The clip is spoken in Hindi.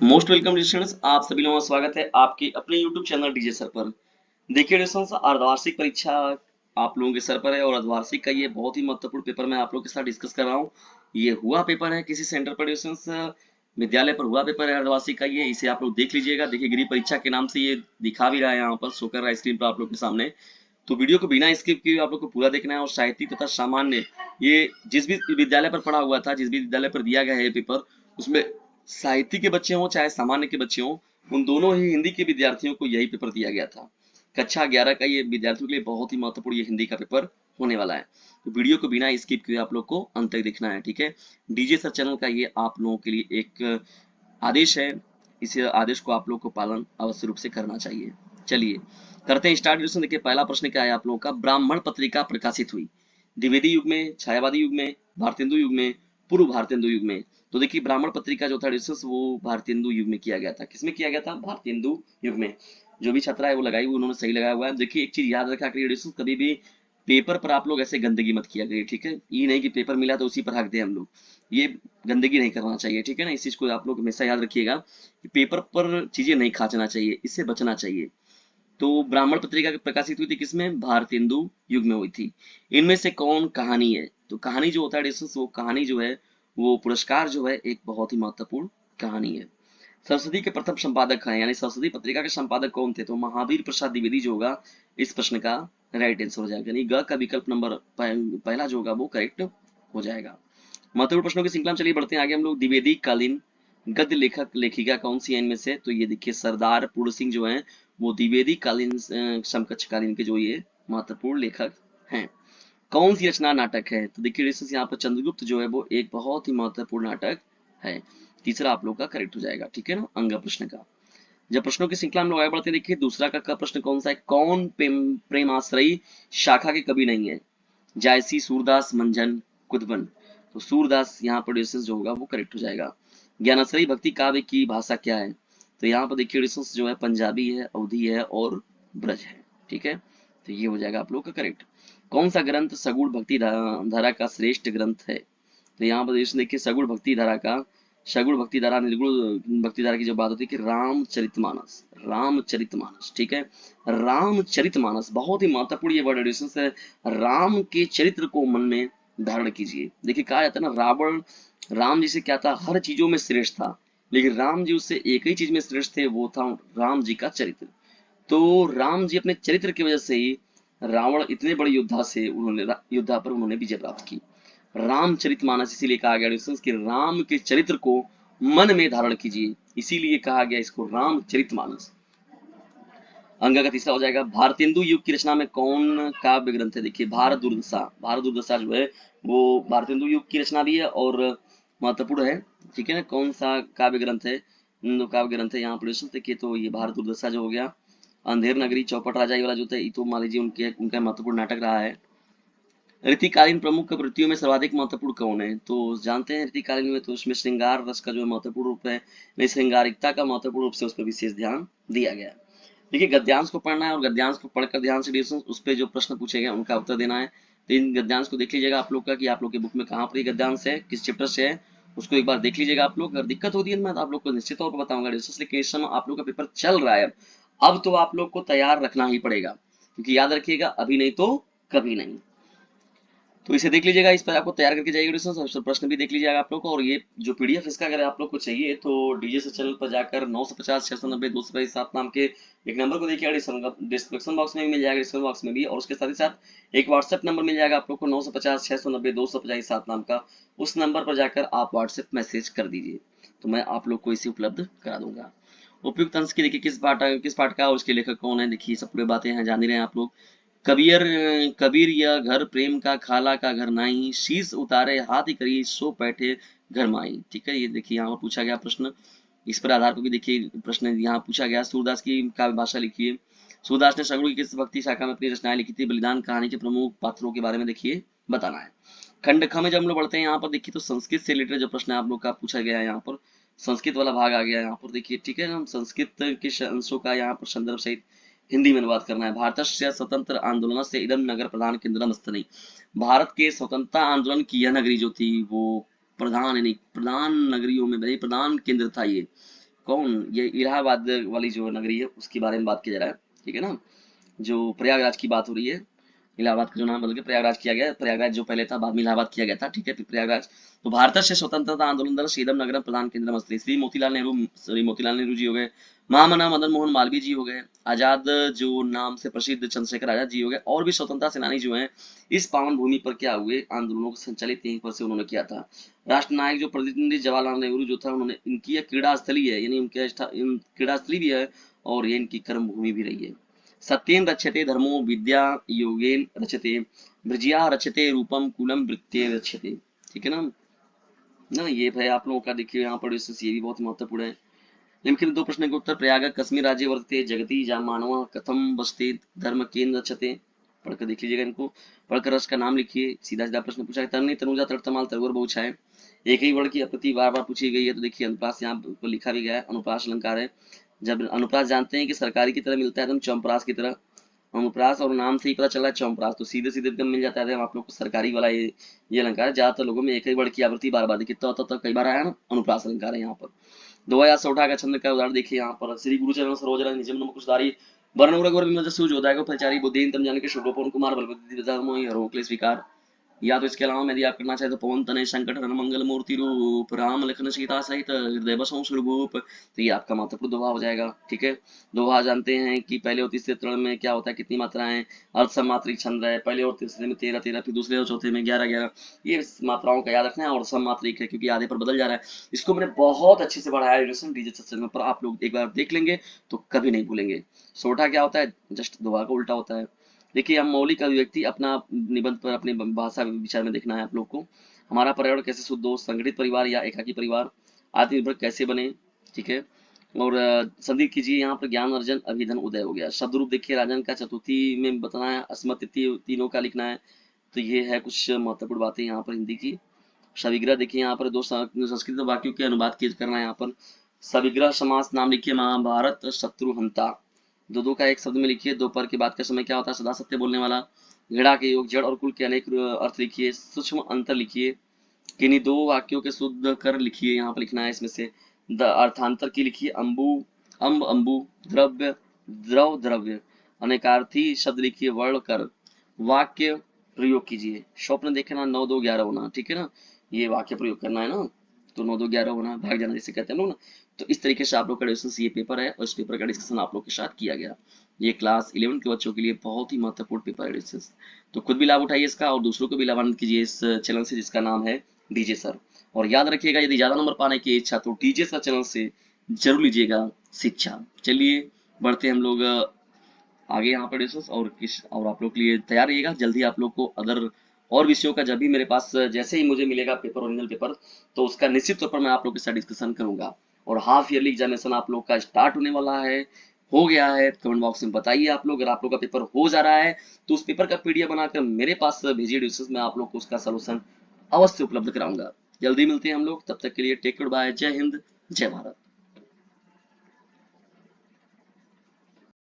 मोस्ट वेलकम स्टूडेंट्स, आप सभी लोगों का स्वागत है आपके अपने यूट्यूब चैनल डीजे सर पर। देखिए स्टूडेंट्स, अर्धवार्षिक परीक्षा आप लोगों के सर पर है और अर्धवार्षिक का ये बहुत ही महत्वपूर्ण पेपर मैं आप लोगों के साथ डिस्कस कर रहा हूँ। ये हुआ पेपर है किसी सेंटर पर स्टूडेंट्स, विद्यालय पर हुआ पेपर है अर्धवार्षिक का। ये इसे आप लोग देख लीजिएगा। देखिए गृह परीक्षा के नाम से ये दिखा भी रहा है, यहाँ पर शो कर रहा है स्क्रीन पर आप लोग के सामने। तो वीडियो को बिना स्किप किए आप लोग को पूरा देखना है। और साहित्यिक तथा सामान्य, ये जिस भी विद्यालय पर पढ़ा हुआ था, जिस भी विद्यालय पर दिया गया है ये पेपर, उसमें साहित्य के बच्चे हों चाहे सामान्य के बच्चे हों, उन दोनों ही हिंदी के विद्यार्थियों को यही पेपर दिया गया था। कक्षा 11 का ये विद्यार्थियों के लिए बहुत ही महत्वपूर्ण ये हिंदी का पेपर होने वाला है। तो वीडियो को बिना स्किप किए आप लोग को अंत तक देखना है, ठीक है। डीजे सर चैनल का ये आप लोगों के लिए एक आदेश है। इस आदेश को आप लोग को पालन अवश्य रूप से करना चाहिए। चलिए करते हैं स्टार्ट। देखिए पहला प्रश्न क्या है आप लोगों का। ब्राह्मण पत्रिका प्रकाशित हुई द्विवेदी युग में, छायावादी युग में, भारतेंदु युग में, पूर्व भारतेंदु युग में। तो देखिए ब्राह्मण पत्रिका जो था डिस्कस वो भारतेंदु युग में किया गया था। किसमें किया गया था? भारतेंदु युग में। जो भी छात्रा है वो लगाई हुई, उन्होंने सही लगाया हुआ है। देखिए एक चीज याद रखा करिए डिस्कस, कभी भी पेपर पर आप लोग ऐसे गंदगी मत किया करिए, ठीक है। ये नहीं कि पेपर मिला तो उसी पर हक दे हम लोग, ये गंदगी नहीं करना चाहिए, ठीक है ना। इस चीज को आप लोग हमेशा याद रखिएगा कि पेपर पर चीजें नहीं खाचना चाहिए, इससे बचना चाहिए। तो ब्राह्मण पत्रिका प्रकाशित हुई थी किसमें? भारतेंदु युग में हुई थी। इनमें से कौन कहानी है? तो कहानी जो होता है डिस्कस, वो कहानी जो है, वो पुरस्कार जो है एक बहुत ही महत्वपूर्ण कहानी है। सरस्वती के प्रथम संपादक हैं, यानी सरस्वती पत्रिका के संपादक कौन थे? तो महावीर प्रसाद द्विवेदी जो होगा इस प्रश्न का राइट आंसर हो जाएगा, यानी ग का विकल्प नंबर पहला जो होगा वो करेक्ट हो जाएगा। महत्वपूर्ण प्रश्नों की श्रृंखला में चलिए बढ़ते हैं आगे हम लोग। द्विवेदी कालीन गद्य लेखक लेखिका कौन सी है इनमें से? तो ये देखिए सरदार पूर्ण सिंह जो है वो द्विवेदी कालीन समकक्ष कालीन के जो ये महत्वपूर्ण लेखक हैं। कौन सी रचना नाटक है? तो देखिए यहाँ पर चंद्रगुप्त जो है वो एक बहुत ही महत्वपूर्ण नाटक है। तीसरा आप लोग का करेक्ट हो जाएगा, ठीक है ना, अंग प्रश्न का। जब प्रश्नों की श्रृंखला में लोग आगे बढ़ते हैं, देखिए दूसरा का प्रश्न कौन सा है। कौन प्रेमाश्रयी शाखा के कवि नहीं है? जायसी, सूरदास, मंझन, कुदबन। तो सूरदास यहाँ पर डिस्टेंस जो होगा वो करेक्ट हो जाएगा। ज्ञानाश्रयी भक्ति काव्य की भाषा क्या है? तो यहाँ पर देखिए डिस्टेंस जो है पंजाबी है, अवधी है और ब्रज है, ठीक है। तो ये हो जाएगा आप लोग का करेक्ट। कौन सा ग्रंथ सगुण भक्ति धारा का श्रेष्ठ ग्रंथ है? तो यहाँ पर देखिए सगुण भक्ति धारा का, सगुण भक्ति धारा निर्गुण भक्ति धारा की जो बात होती है कि रामचरितमानस, रामचरितमानस, ठीक है। रामचरितमानस बहुत ही महत्वपूर्ण ये वर्ड एडिशन है। राम के चरित्र को मन में धारण कीजिए। देखिए कहा जाता है ना, रावण राम जी से क्या था? हर चीजों में श्रेष्ठ था, लेकिन राम जी उससे एक ही चीज में श्रेष्ठ थे, वो था राम जी का चरित्र। तो राम जी अपने चरित्र की वजह से ही रावण इतने बड़े योद्धा से योद्धा पर उन्होंने विजय प्राप्त की। रामचरितमानस इसीलिए कहा गया कि राम के चरित्र को मन में धारण कीजिए, इसीलिए कहा गया इसको रामचरितमानस। अंग का तीसरा हो जाएगा। भारतेंदु युग की रचना में कौन काव्य ग्रंथ है? देखिए भारत दुर्दशा, भारत दुर्दशा जो है वो भारतेंदु युग की रचना भी है और महत्वपूर्ण है, ठीक है ना। कौन सा काव्य ग्रंथ है? काव्य ग्रंथ है यहाँ पर देखिए, तो ये भारत दुर्दशा जो हो गया। अंधेर नगरी, चौपट राजा, ये वाला जो था ये तो मान लीजिए उनके उनका महत्वपूर्ण नाटक रहा है। ऋतिकालीन प्रमुख वृत्तियों में सर्वाधिक महत्वपूर्ण कौन है? तो जानते हैं ऋतिकालीन में तो उसमें श्रृंगार रस का जो महत्वपूर्ण रूप है, नहीं श्रृंगारिकता का महत्वपूर्ण रूप से उस पर विशेष ध्यान दिया गया है। देखिए गद्यांश को पढ़ना है और गद्यांश को पढ़कर ध्यान से उस पर जो प्रश्न पूछे गए उनका उत्तर देना है। तो इन गद्यांश को देख लीजिएगा आप लोग का कि आप लोग की बुक में कहाँ पर ये गद्यांश है, किस चैप्टर से है, उसको एक बार देख लीजिएगा आप लोग। अगर दिक्कत होती है मैं आप लोग को निश्चित तौर पर बताऊंगा। लेकिन इस समय आप लोग का पेपर चल रहा है, अब तो आप लोग को तैयार रखना ही पड़ेगा, क्योंकि याद रखिएगा अभी नहीं तो कभी नहीं। तो इसे देख लीजिएगा, इस पर आपको तैयार करके जाइएगा डिस्कशन, प्रश्न भी देख लीजिएगा आप लोग को। और ये जो पीडीएफ इसका अगर आप लोग को चाहिए तो डीजे से चैनल पर जाकर 950 690 227 नाम के एक नंबर को देखिएगा, डिस्क्रिप्शन बॉक्स में भी मिल जाएगा, डिस्क्रिप्शन बॉक्स में भी। और उसके साथ ही साथ एक व्हाट्सएप नंबर मिल जाएगा आप लोग को 950 690 227 नाम का। उस नंबर पर जाकर आप व्हाट्सएप मैसेज कर दीजिए, तो मैं आप लोग को इसे उपलब्ध करा दूंगा। उपयुक्त अंश की देखिए किस पाठ का और उसके लेखक कौन है, देखिए सब पूरी बातें हैं जान ही रहे हैं आप लोग। कबीर कबीर यह घर प्रेम का खाला का घर नाई, शीश उतारे हाथ करी सो बैठे घर माई, ठीक है। ये देखिए यहाँ पूछा गया प्रश्न, इस पर आधार पर भी देखिए प्रश्न यहाँ पूछा गया। सूरदास की काव्य भाषा लिखिए। सूरदास ने सगुण की किस भक्ति शाखा में अपनी रचनाएं लिखी थी? बलिदान कहानी के प्रमुख पात्रों के बारे में देखिए बताना है। खंड ख में जब हम लोग बढ़ते हैं यहाँ पर देखिए, तो संस्कृत से रिलेटेड जो प्रश्न आप लोग का पूछा गया है, यहाँ पर संस्कृत वाला भाग आ गया यहाँ पर देखिए, ठीक है। हम संस्कृत के अंशों का यहाँ पर संदर्भ सहित हिंदी में अनुवाद करना है। भारतस्य स्वतंत्र आंदोलन से इदम नगर प्रधान केंद्रम स्थली, भारत के स्वतंत्रता आंदोलन की यह नगरी जो थी वो प्रधान, यानी प्रधान नगरियों में प्रधान केंद्र था ये, कौन, ये इलाहाबाद वाली जो नगरी है उसके बारे में बात किया जा रहा है, ठीक है ना। जो प्रयागराज की बात हो रही है, इलाहाबाद का जो नाम बदल के प्रयागराज किया गया, प्रयागराज जो पहले था बाद में इलाहाबाद किया गया था, ठीक है, फिर प्रयागराज। तो भारत से स्वतंत्रता आंदोलन दल सीदम नगरम प्रधान केंद्र मस्ती, श्री मोतीलाल नेहरू जी हो गए, महामना मदन मोहन मालवीय जी हो गए, आजाद जो नाम से प्रसिद्ध चंद्रशेखर आजाद जी हो गए, और भी स्वतंत्रता सेनानी जो हैं इस पावन भूमि पर क्या हुए, आंदोलनों को संचालित यहीं पर से उन्होंने किया था। राष्ट्र नायक जो प्रतिनिधि जवाहरलाल नेहरू जो था, उन्होंने, इनकी यह क्रीड़ा स्थली है, यानी उनके क्रीड़ा स्थली भी है और ये इनकी कर्म भूमि भी रही है। सत्येन रच्यते धर्मो विद्या योगेन रचते, भृजिया रचते रूपम कुलम वृत्ते रचते, ठीक है ना। ये है आप लोगों का, देखिए यहाँ पर ये भी बहुत महत्वपूर्ण है। निम्नलिखित दो प्रश्न के उत्तर, प्रयाग कश्मीर राज्य वर्तते जगति जा मानव कथम बसते धर्म केन रचते, पढ़कर देख लीजिएगा इनको, पढ़कर रस का नाम लिखिए। सीधा सीधा प्रश्न पूछा है, तरनी तनुजा तड़तमाल तरवर बहु है, एक ही वर्ड की अपत्ति बार बार पूछी गई है, तो देखिए अनुप्रास यहाँ पर लिखा भी गया है, अनुप्रास अलंकार है। जब अनुप्रास जानते हैं कि सरकारी की तरह मिलता है एकदम चौपरास की तरह, अनुप्रास और नाम से ही पता चला है चौपरास, तो सीधे सीधे एकदम मिल जाता है आप लोग को सरकारी वाला ये अलंकार है। ज्यादातर लोगों में एक ही वर्ड की आवृत्ति बार बार कितना होता तो कई बार आया ना, अनुप्रास अलंकार है यहाँ पर। 2016 का छंद का उदाहरण देखिए यहाँ पर, श्री गुरुचरण सरोज रंग निजम नम कुशधारी वर्ण वर्ग विमल जोदायक प्रचारी बुद्धि तम जान के शुभ पवन कुमार बलबुद्धि स्वीकार। या तो इसके अलावा यदि आप करना चाहे तो पवन तनय संकट हरण मंगल मूर्ति रूप राम लखन सीता सहित हृदय बसों स्वरूप, तो ये आपका महत्वपूर्ण दोहा हो जाएगा, ठीक है। दोहा जानते हैं कि पहले और तीसरे चरण में क्या होता है, कितनी मात्राएं, अर्थ सम्मात्रिक छंद है, पहले और तीसरे में 13 13, फिर दूसरे और चौथे में 11 11, ये मात्राओं का याद रखना है। और सम्मात्रिक है क्योंकि आधे पर बदल जा रहा है, इसको मैंने बहुत अच्छे से पढ़ाया है डीजे चैनल पर, आप लोग एक बार देख लेंगे तो कभी नहीं भूलेंगे। सोठा क्या होता है, जस्ट दोहा का उल्टा होता है। देखिए हम मौलिक अभिव्यक्ति अपना निबंध पर अपने भाषा विचार में देखना है आप लोग को। हमारा पर्यावरण कैसे शुद्ध हो, संगठित परिवार या एकाकी परिवार, आत्मनिर्भर कैसे बने, ठीक है। और संधि कीजिए, यहाँ पर ज्ञान अर्जन अभिधन उदय हो गया। शब्द रूप देखिए, राजन का चतुर्थी में बताना है, अस्मत् तीनों का लिखना है, तो ये है कुछ महत्वपूर्ण बातें यहाँ पर हिंदी की। सविग्रह देखिए, यहाँ पर दो संस्कृत वाक्यों के अनुवाद करना है। यहाँ पर सविग्रह समास नाम लिखिए, महाभारत शत्रुहंता, दो दो का एक शब्द में लिखिए। दोपहर की बात का समय क्या होता है, सदा सत्य बोलने वाला। घृणा के योग, जड़ और कुल के अनेक अर्थ लिखिए, सूक्ष्म अंतर लिखिए, किन्हीं दो वाक्यों के शुद्ध कर लिखिए, यहाँ पर लिखना है इसमें से। अर्थांतर की लिखिए, अम्बु अम्ब अम्बु, द्रव्य द्रव द्रव्य, अनेकार्थी शब्द लिखिए, वर्ण कर, वाक्य प्रयोग कीजिए। स्वप्न देखना 9 2 11 होना, ठीक है ना, ये वाक्य प्रयोग करना है ना, तो 9 2 11 होना, भाग जाना जिसे कहते हैं लोग ना। तो इस तरीके से आप लोग का डिस्कशन, ये पेपर है और इस पेपर का डिस्कशन आप लोग के साथ किया गया। ये क्लास 11 के बच्चों के लिए बहुत ही महत्वपूर्ण पेपर है डिस्कशन, तो खुद भी लाभ उठाइए इसका और दूसरों को भी लाभान्वित कीजिए इस चैनल से जिसका नाम है डीजे सर। और याद रखिएगा, यदि ज्यादा नंबर पाने की इच्छा तो डीजे सर चैनल से जरूर लीजिएगा शिक्षा। चलिए बढ़ते हम लोग आगे यहाँ पर डिस्कस, और आप लोग के लिए तैयार रहिएगा। जल्दी आप लोग को अदर और विषयों का जब भी मेरे पास जैसे ही मुझे मिलेगा पेपर, ओरिजिनल पेपर, तो उसका निश्चित तौर पर मैं आप लोग के साथ डिस्कशन करूंगा। और हाफ ईयरली एग्जामिनेशन आप लोग का स्टार्ट होने वाला है, हो गया है, कमेंट बॉक्स में बताइए आप लोग। अगर आप लोग का पेपर हो जा रहा है तो उस पेपर का पीडीएफ बनाकर मेरे पास भेजिए डिस्कशन में, आप लोग को उसका सोल्यूशन अवश्य उपलब्ध कराऊंगा। जल्दी मिलते हैं हम लोग, तब तक के लिए टेक केयर, बाय, जय हिंद जय भारत।